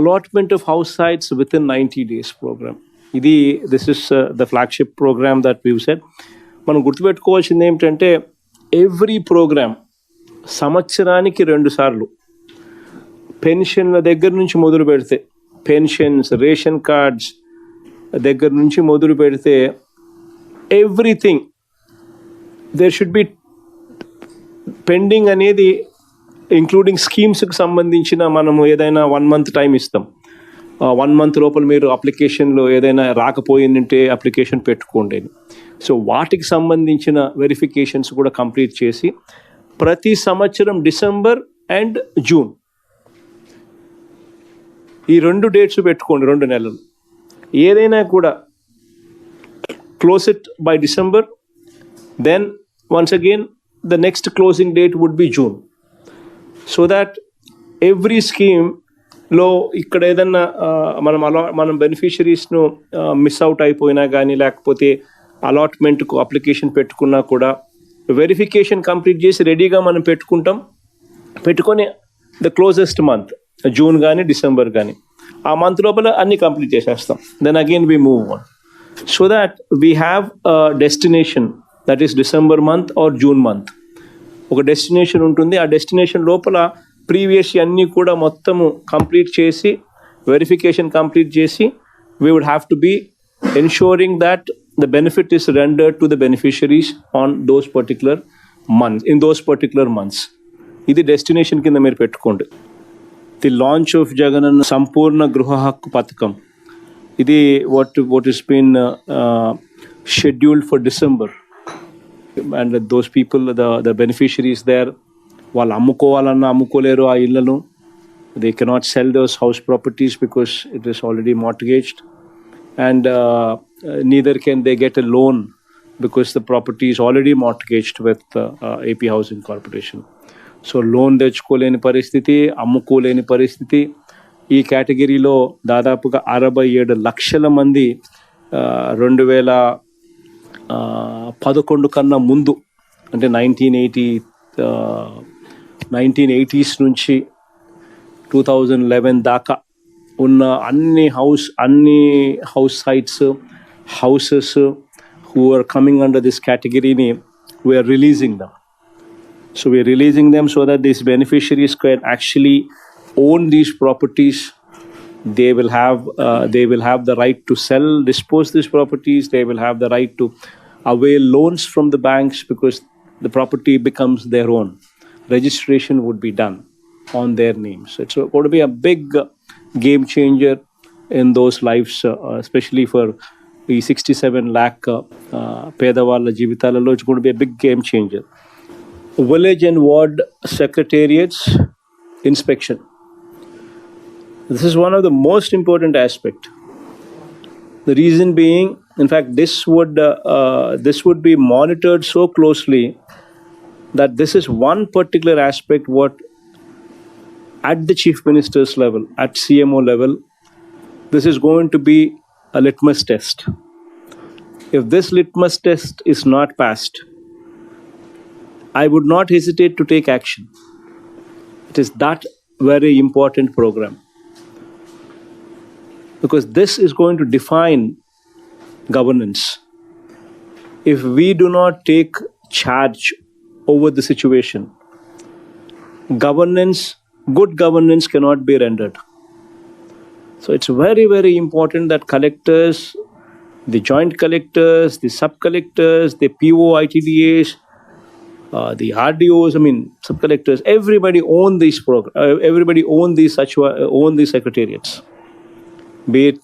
allotment of house sites within 90 days program. This is the flagship program that we've said. మనం గుర్తుపెట్టుకోవాల్సింది ఏమిటంటే every programme సంవత్సరానికి 2 సార్లు పెన్షన్ల దగ్గర నుంచి మొదలు పెడితే, పెన్షన్స్, రేషన్ కార్డ్స్ దగ్గర నుంచి మొదలు పెడితే everything there should be pending అనేది, ఇంక్లూడింగ్ స్కీమ్స్కి సంబంధించిన మనము ఏదైనా 1 month టైం ఇస్తాం. 1 month లోపల మీరు అప్లికేషన్లో ఏదైనా రాకపోయిందంటే అప్లికేషన్ పెట్టుకోండి. సో వాటికి సంబంధించిన వెరిఫికేషన్స్ కూడా కంప్లీట్ చేసి ప్రతి సంవత్సరం డిసెంబర్ అండ్ జూన్ ఈ 2 డేట్స్ పెట్టుకోండి, 2 నెలలు. ఏదైనా కూడా close it by December, then once again the next closing date would be June. So that every స్కీమ్లో ఇక్కడ ఏదన్నా మనం బెనిఫిషరీస్ను మిస్ అవుట్ అయిపోయినా కానీ, లేకపోతే అలాట్మెంట్కు అప్లికేషన్ పెట్టుకున్నా కూడా వెరిఫికేషన్ కంప్లీట్ చేసి రెడీగా మనం పెట్టుకొని ద క్లోజెస్ట్ మంత్ జూన్ కానీ డిసెంబర్ కానీ ఆ మంత్ లోపల అన్నీ కంప్లీట్ చేసేస్తాం. Then again we move on. So that we have destination, that is December month or June month. ఒక డెస్టినేషన్ ఉంటుంది. ఆ డెస్టినేషన్ లోపల ప్రీవియస్ అన్నీ కూడా మొత్తము కంప్లీట్ చేసి వెరిఫికేషన్ కంప్లీట్ చేసి we would have to be ensuring that the benefit is rendered to the beneficiaries on those particular months. ఇది డెస్టినేషన్ కింద మీరు పెట్టుకోండి. ది లాంచ్ ఆఫ్ జగనన్న సంపూర్ణ గృహ హక్కు పథకం, ఇది what is been scheduled for December. And those people, the beneficiaries there, వాళ్ళు అమ్ముకోవాలన్నా అమ్ముకోలేరు ఆ ఇళ్లను. They cannot sell those house properties because it is already mortgaged, and neither can they get a loan because the property is already mortgaged with AP Housing Corporation. So loan తెచ్చుకోలేని పరిస్థితి, అమ్ముకోలేని పరిస్థితి. ఈ కేటగిరీలో దాదాపుగా 67 లక్షల మంది 2011 కన్నా ముందు, అంటే 1980s నుంచి 2011 దాకా ఉన్న అన్ని house sites, houses who are coming under this category, we are releasing them. So we are releasing them so that these beneficiaries can actually own these properties. They will have the right to sell, dispose these properties. They will have the right to avail loans from the banks because the property becomes their own. Registration would be done on their names. It's going to be a big game changer in those lives, especially for the 67 lakh పేదవాళ్ళ జీవితాలలో. It's going to be a big game changer. Village and ward secretariats inspection. This is one of the most important aspects. The reason being, in fact, this would be monitored so closely that this is one particular aspect what at the Chief Minister's level, at CMO level, this is going to be a litmus test. If this litmus test is not passed, I would not hesitate to take action. It is that very important program, because this is going to define governance. If we do not take charge over the situation, good governance cannot be rendered. So it's very, very important that collectors, the joint collectors, the sub-collectors, the PO ITDAs, the RDOs, sub-collectors, everybody own these secretariats. Be it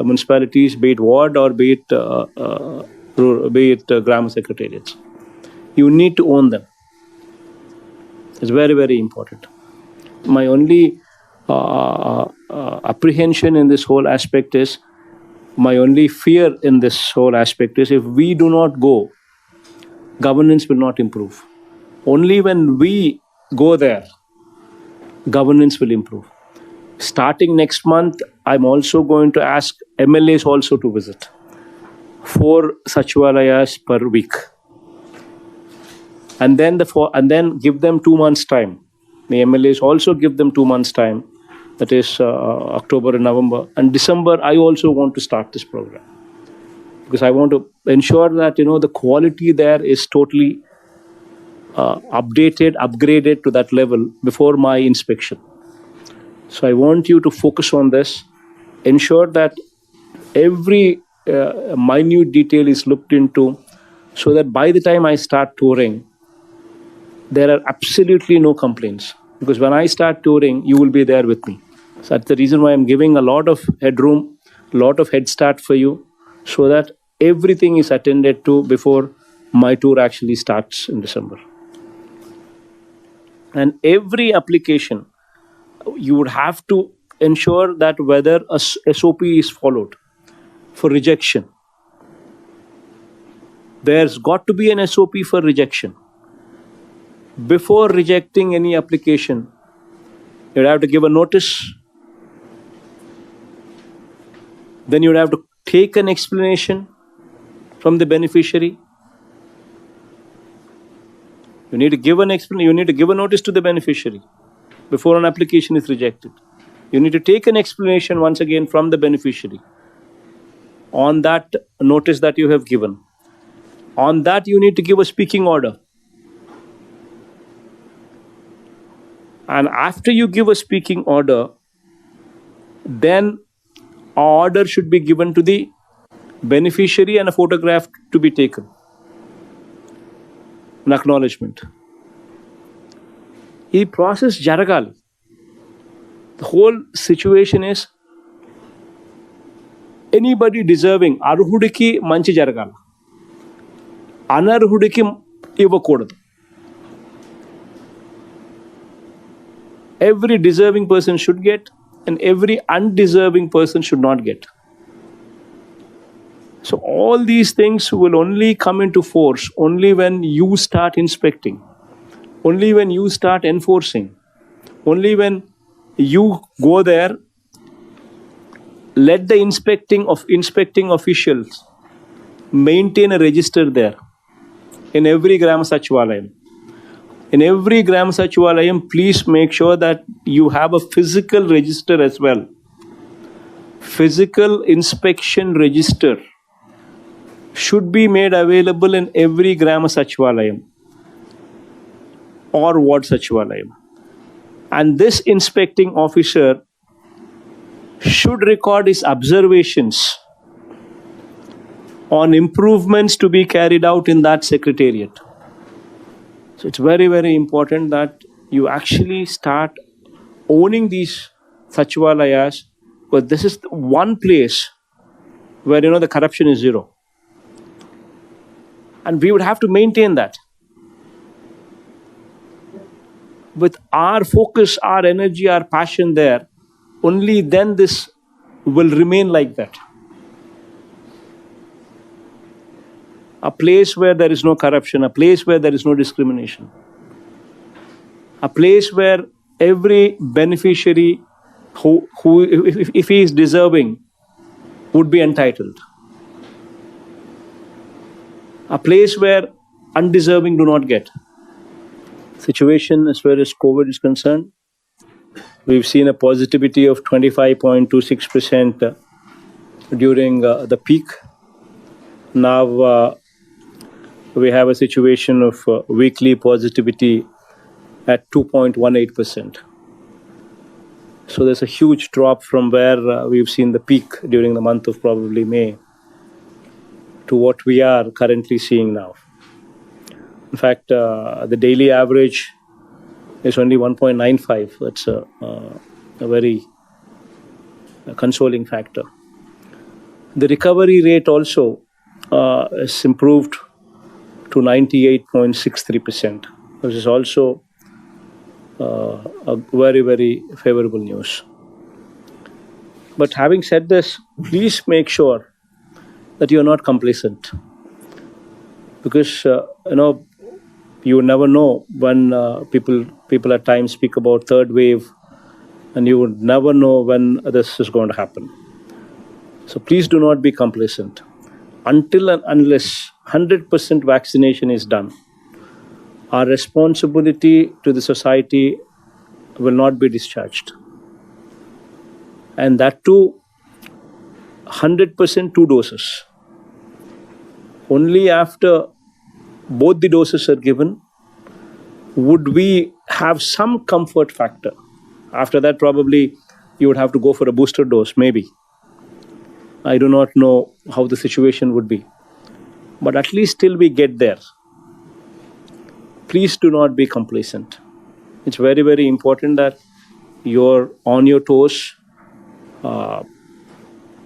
municipalities, be it ward, or be it grammar secretariats. You need to own them. It's very, very important. My only apprehension in this whole aspect is, my only fear in this whole aspect is, if we do not go, governance will not improve. Only when we go there, governance will improve. Starting next month, I'm also going to ask MLAs also to visit 4 Sachivalayas per week, and then give them 2 months time. The MLAs also give them 2 months time that is October and November. And December, I also want to start this program because I want to ensure that, the quality there is totally updated, upgraded to that level before my inspection. So I want you to focus on this, ensure that every minute detail is looked into so that by the time I start touring, there are absolutely no complaints. Because when I start touring, you will be there with me. So that's the reason why I'm giving a lot of headroom, a lot of head start for you, so that everything is attended to before my tour actually starts in December. And every application, you would have to ensure that whether a SOP is followed for rejection. There's got to be an SOP for rejection. Before rejecting any application, you'd have to give a notice. Then you'd have to take an explanation from the beneficiary. You need to give an explanation. You need to give a notice to the beneficiary before an application is rejected. You need to take an explanation once again from the beneficiary on that notice that you have given. On that, you need to give a speaking order. And after you give a speaking order, then an order should be given to the beneficiary and a photograph to be taken. An acknowledgement. This process jaragali. The whole situation is anybody deserving arhudiki manchi jaragali. Anarhudiki ivvakodadu. Every deserving person should get, and every undeserving person should not get. So all these things will only come into force only when you start inspecting, only when you start enforcing, only when you go there. Let the inspecting officials maintain a register there in every Gram Sachivalayam. In every Gram Sachivalayam, please make sure that you have a physical register as well. Physical inspection register should be made available in every Gram Sachivalayam or Ward Sachivalayam. And this inspecting officer should record his observations on improvements to be carried out in that secretariat. So it's very, very important that you actually start owning these Sachivalayas, because this is one place where the corruption is zero. And we would have to maintain that. With our focus, our energy, our passion there, only then this will remain like that. A place where there is no corruption, a place where there is no discrimination, a place where every beneficiary who if he is deserving, would be entitled. A place where undeserving do not get. Situation as far as COVID is concerned, we've seen a positivity of 25.26% during the peak. Now we have a situation of weekly positivity at 2.18%. So there's a huge drop from where we've seen the peak during the month of probably May to what we are currently seeing now. In fact, the daily average is only 1.95. That's a very consoling factor. The recovery rate also has improved to 98.63%, which is also a very, very favorable news. But having said this, please make sure that you're not complacent, because you never know when people at times speak about third wave, and you would never know when this is going to happen. So please do not be complacent. Until and unless 100% vaccination is done, our responsibility to the society will not be discharged. and that too 100% 2 doses. Only after both the doses are given would we have some comfort factor. After that, probably you would have to go for a booster dose, maybe. I do not know how the situation would be. But at least till we get there, please do not be complacent. It's very, very important that you're on your toes,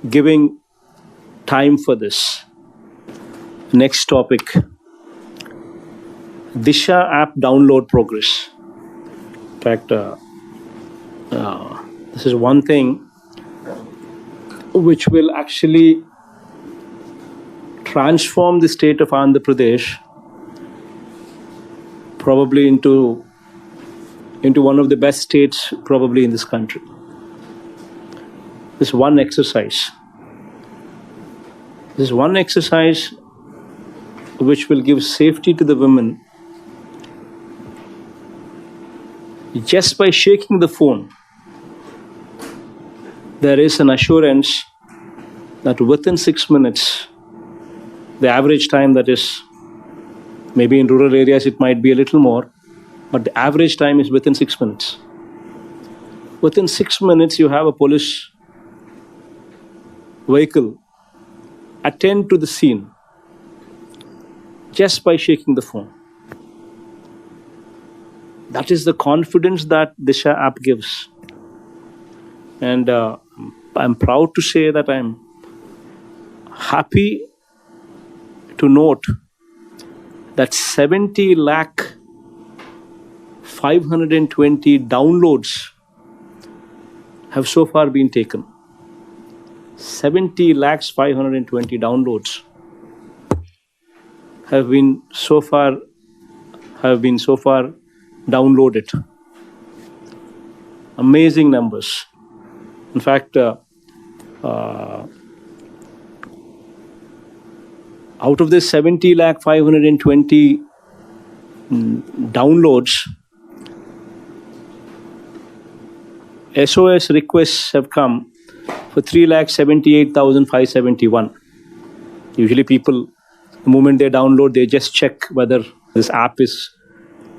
giving time for this. Next topic, Disha app download progress. In fact, this is one thing which will actually transform the state of Andhra Pradesh probably into one of the best states probably in this country. This one exercise which will give safety to the women just by shaking the phone. There is an assurance that within 6 minutes, the average time, that is, maybe in rural areas it might be a little more, but the average time is within 6 minutes. Within 6 minutes, you have a police vehicle attend to the scene just by shaking the phone. That is the confidence that Disha app gives. And I'm proud to say that I'm happy to note that 70 lakh 520 downloads have so far been taken. 70 lakhs 520 downloads have been so far downloaded. Amazing numbers. In fact, out of this 70 lakh 520 downloads, SOS requests have come for 3,78,571. Usually people, the moment they download, they just check whether this app is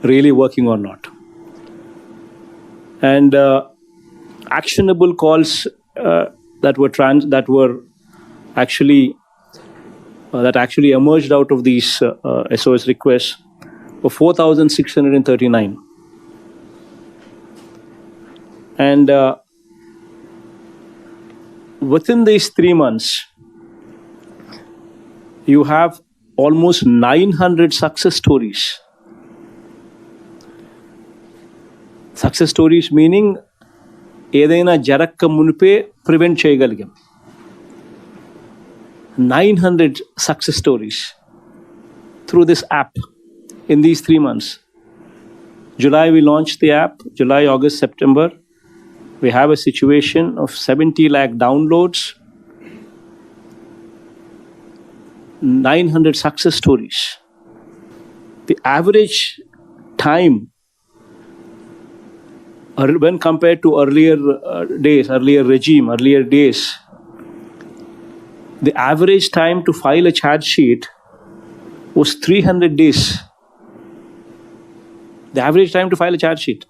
really working or not. And actionable calls that actually emerged out of these SOS requests were 4,639. And within these 3 months, you have almost 900 success stories. Success stories meaning ఏదైనా జరక్క మునిపే prevent చేయగలిగాం. 900 success stories through this app in these 3 months. July we launched the app, July, August, September. We have a situation of 70 lakh downloads, 900 success stories. The average time, when compared to earlier days, the average time to file a charge sheet was 300 days. The average time to file a charge sheet.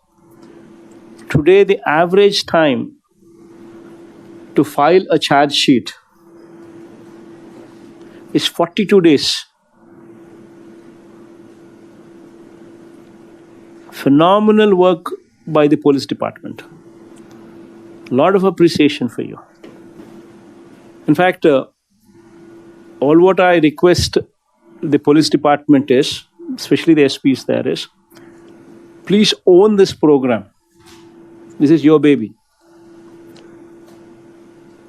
Today, the average time to file a charge sheet is 42 days. Phenomenal work by the police department. A lot of appreciation for you. In fact, all what I request the police department is, especially the SPs there, is please own this program. This is your baby.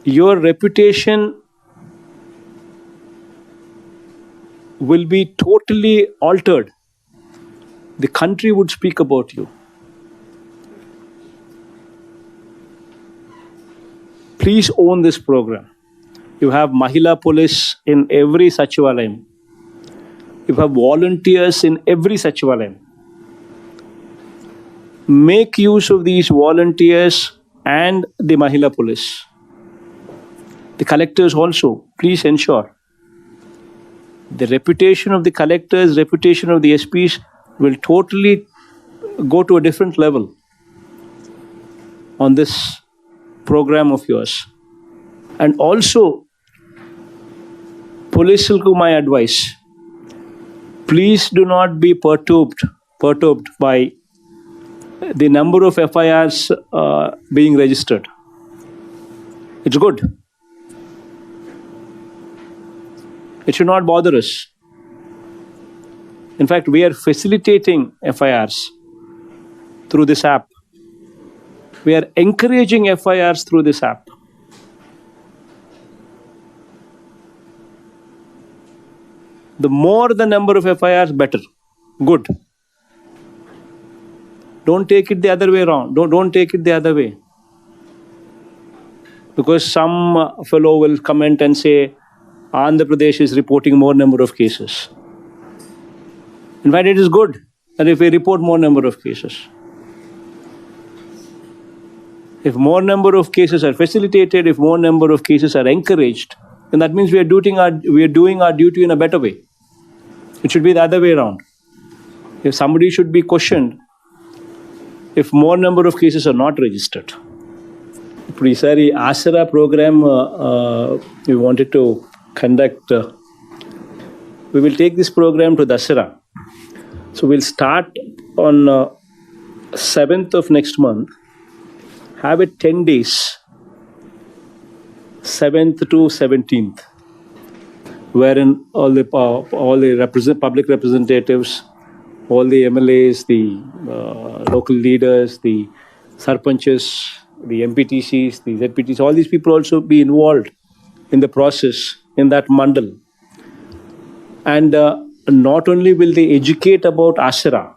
Your reputation will be totally altered. The country would speak about you. Please own this program. You have Mahila police in every Sachivalayam. You have volunteers in every Sachivalayam. Make use of these volunteers and the Mahila Police. The collectors also, please ensure the reputation of the collectors, reputation of the SPs will totally go to a different level on this program of yours. And also, police, my advice, please do not be perturbed by the number of FIRs being registered. It's good. It should not bother us. In fact, we are facilitating FIRs through this app. We are encouraging FIRs through this app. The more the number of FIRs, better. Good. Don't take it the other way around. Don't take it the other way. Because some fellow will comment and say, Andhra Pradesh is reporting more number of cases. In fact, it is good that if we report more number of cases. If more number of cases are facilitated, if more number of cases are encouraged, then that means we are doing our duty in a better way. It should be the other way around. If somebody should be questioned if more number of cases are not registered. Pre-sari Asara program we wanted to conduct. We will take this program to Dasara. So we'll start on 7th of next month. Have it 10 days, 7th to 17th, wherein all the public representatives, all the MLAs, the local leaders, the sarpanches, the MPTCs, the ZPTs, all these people also be involved in the process in that mandal. And not only will they educate about Asara,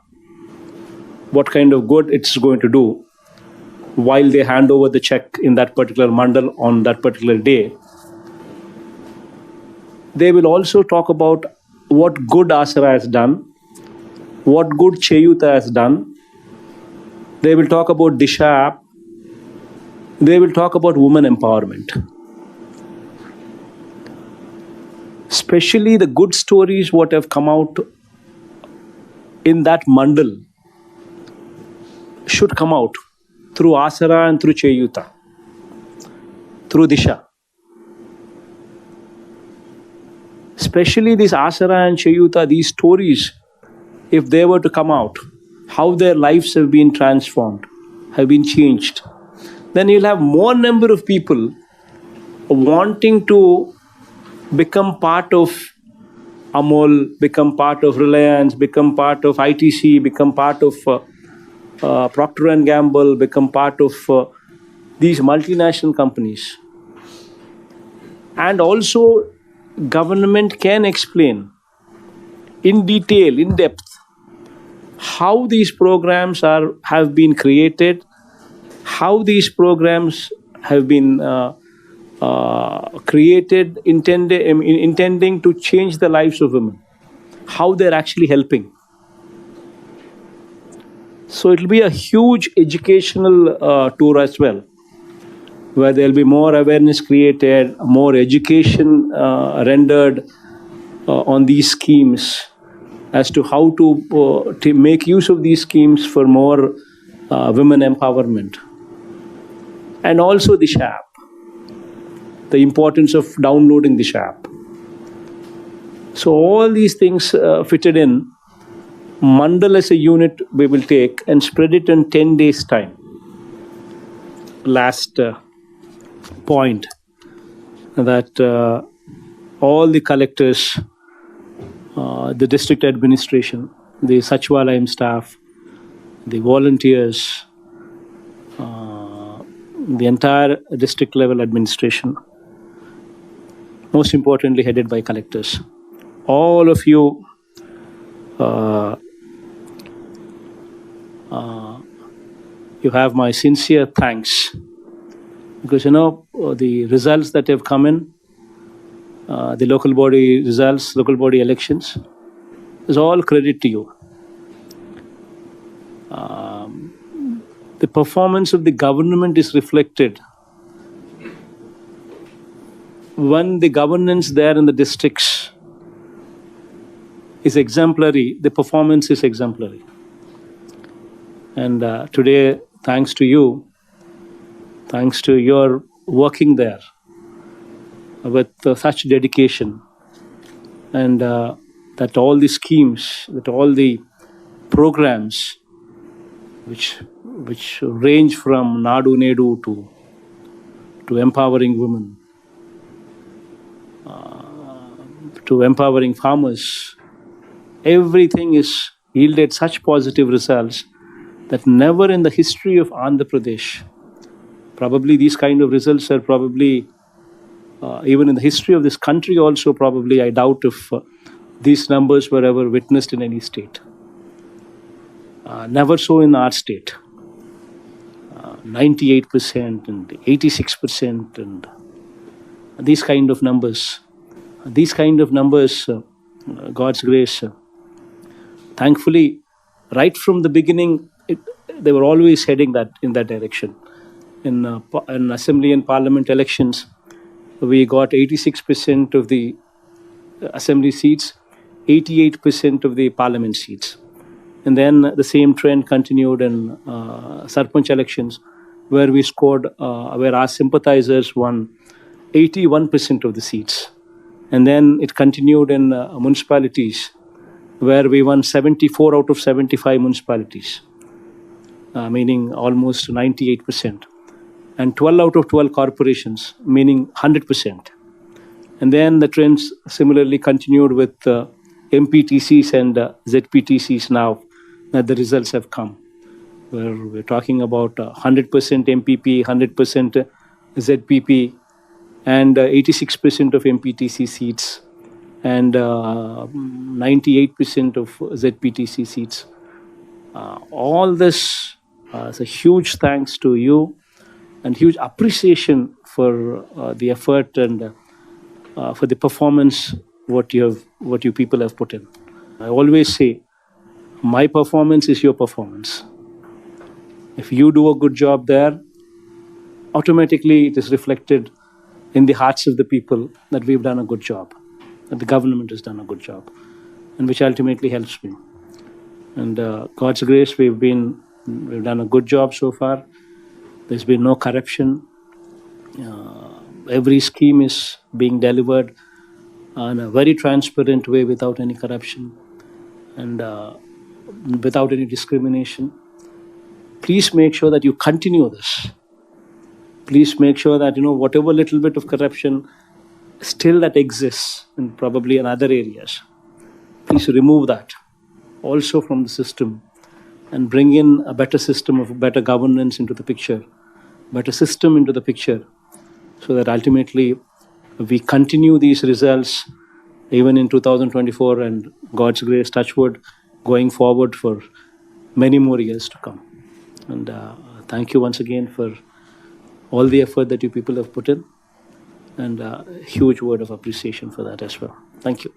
what kind of good it's going to do, while they hand over the check in that particular mandal on that particular day, they will also talk about what good Asara has done, what good Cheyuta has done. They will talk about Disha app. They will talk about women empowerment. Especially the good stories what have come out in that mandal should come out through Asara and through Cheyuta, through Disha. Especially these Asara and Cheyuta, these stories, if they were to come out, how their lives have been transformed, have been changed, then you'll have more number of people wanting to become part of Amol, become part of Reliance, become part of ITC, become part of Procter & Gamble, become part of these multinational companies. And also, government can explain in detail, in depth, how these programs have been created, how these programs have been created, intending to change the lives of women, how they're actually helping. So it will be a huge educational tour as well, where there will be more awareness created, more education rendered on these schemes as to how to make use of these schemes for more women empowerment. And also the Disha app, the importance of downloading the Disha app. So all these things fitted in, mandal as a unit we will take and spread it in 10 days time. Last point, that all the collectors, the district administration, the Sachivalayam staff, the volunteers, the entire district level administration, most importantly headed by collectors, all of you you have my sincere thanks, because the results that have come in, the local body results, local body elections, is all credit to you. The performance of the government is reflected when the governance there in the districts is exemplary, the performance is exemplary. And today, thanks to you, thanks to your working there with such dedication, and that all the schemes, that all the programs which range from Nadu Nedu to empowering women, to empowering farmers, everything is yielded such positive results that never in the history of Andhra Pradesh, probably these kind of results are probably, even in the history of this country also, probably I doubt if these numbers were ever witnessed in any state. Never so in our state. 98% and 86% and these kind of numbers. God's grace, thankfully, right from the beginning, they were always heading in that direction. In assembly and parliament elections, we got 86% of the assembly seats, 88% of the parliament seats. And then the same trend continued in Sarpanch elections, where we scored, where our sympathizers won 81% of the seats. And then it continued in municipalities, where we won 74 out of 75 municipalities, meaning almost 98%. And 12 out of 12 corporations, meaning 100%. And then the trends similarly continued with MPTCs and ZPTCs now that the results have come, where we're talking about 100% MPP, 100% ZPP, and 86% of MPTC seats, and 98% of ZPTC seats. All this is a huge thanks to you, and huge appreciation for the effort and for the performance what you people have put in. I always say, my performance is your performance. If you do a good job there, automatically it is reflected in the hearts of the people that we've done a good job, that the government has done a good job, and which ultimately helps me. And God's grace, we've done a good job so far. There's been no corruption. Every scheme is being delivered in a very transparent way, without any corruption and without any discrimination. Please make sure that you continue this. Please make sure that, whatever little bit of corruption still that exists and probably in other areas, please remove that also from the system and bring in a better system of better governance into the picture, better system into the picture, so that ultimately we continue these results even in 2024 and God's grace, touch wood, going forward for many more years to come. And thank you once again for all the effort that you people have put in, and a huge word of appreciation for that as well. Thank you.